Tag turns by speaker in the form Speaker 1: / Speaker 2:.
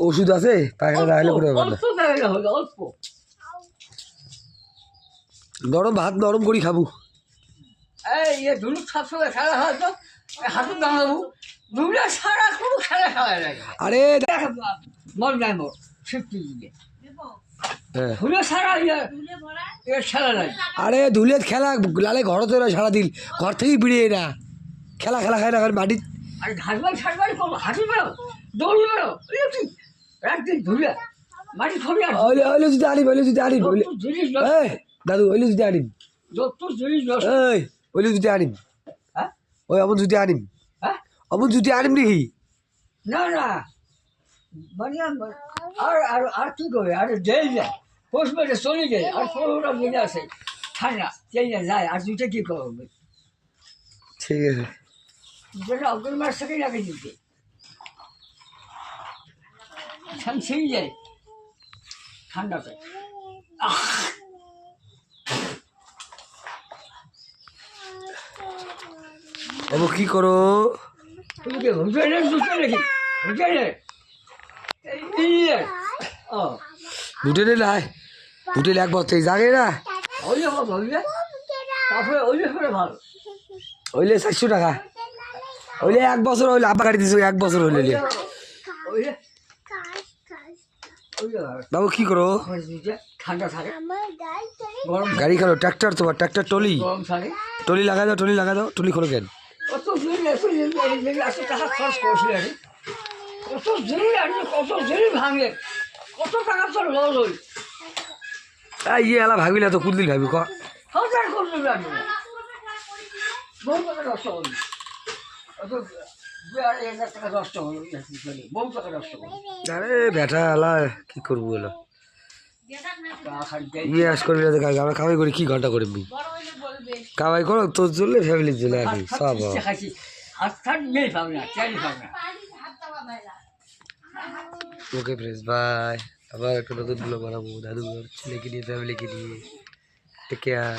Speaker 1: ওষুধ আছে পায়খানা রাখলে করে হবে না।
Speaker 2: অল্প
Speaker 1: নরম ভাত নরম করি খাবো।
Speaker 2: এই ধুলুক সবসময় খেলা হয় তো হাঁটুর দাঁড়াবো দুটা সারা কোনো খেলা খেলা লাগে
Speaker 1: আরে
Speaker 2: মন নাই মোর শিখতে গিয়ে
Speaker 1: হ্যাঁ
Speaker 2: ধুলে সারা খেলা লাগে।
Speaker 1: আরে ধুলে খেলা লালে ঘর তো সারাদিন ঘর থেকেই বেরিয়ে না খেলা খেলা খায় না মাটি।
Speaker 2: আর ঘাসবাই ছাড়বাই করবো হাঁটি বেরো দৌড়ি বেরো একদিন ধুলে মাটি ছবি আর
Speaker 1: ওইলে ওইলে যদি আনিম ওইলে যদি আনিম ওইলে
Speaker 2: জিনিস
Speaker 1: এই দাদু ওইলে যদি আনিম
Speaker 2: যত জিনিস
Speaker 1: এই ওইলে যদি আনিম
Speaker 2: হ্যাঁ
Speaker 1: ওই অমন যদি আনিম
Speaker 2: হ্যাঁ
Speaker 1: অমন যদি আনিম নাকি
Speaker 2: না না মানে আর আর আর কি করে আর দেই যায় পোষ মেরে চলে যায় আর পনেরোটা মিলে আসে ঠান্ডা সেই যায় আর দুইটা কী করবে
Speaker 1: ঠিক আছে
Speaker 2: যেটা অগ্র মাস থেকেই লাগে দিতে সেই যায় ঠান্ডাতে
Speaker 1: বাবু কি করো
Speaker 2: তুমি কি হোটেলে দুটো নাকি হোটেলে ও
Speaker 1: হোটেলে নাই হোটেলে এক বছর জাগে না
Speaker 2: ওই যে ভাবলে তারপরে ওই যে করে ভালো
Speaker 1: ওইলে 400 টাকা ওইলে এক বছর হইলে আব্বা গাড়ি দিছো এক বছর হইলে
Speaker 2: ওই যে ওই যে
Speaker 1: বাবু কি করো
Speaker 2: ঠান্ডা থাকে গরম
Speaker 1: গাড়ি খেলো ট্রাক্টর তোমার ট্রাক্টর টলি
Speaker 2: গরম থাকে
Speaker 1: টলি লাগাই দাও টলি খোলো কেন
Speaker 2: কত জিনিস এত টাকা খরচ করেছিল আরে কত জিনিস আনলে কত জিনিস ভাঙে কত টাকা তোর লস হই
Speaker 1: ইয়ে এলা ভাবি না তো কুদলিল ভাবি ক
Speaker 2: হাজার করতে জানি না বহু টাকা নষ্ট হল অত 2,500 টাকা নষ্ট হলো বহু টাকা নষ্ট হলো
Speaker 1: আরে বেটা এলা কি করবো এলা
Speaker 2: খালি
Speaker 1: ইয়ে আস করবি না তো আমরা কামাই করি কি ঘন্টা করে কামাই করো তোর চললে ফ্যামিলির জন্য আর কি সব
Speaker 2: খাইছি হাত থাক নেই পাবো না চাই পাবো না
Speaker 1: ওকে ফ্রেন্ডস বাই আবার একটা নতুন ব্লগ বানাবো দাদু ছেলেকে নিয়ে ফ্যামিলিকে নিয়ে টেক কেয়ার।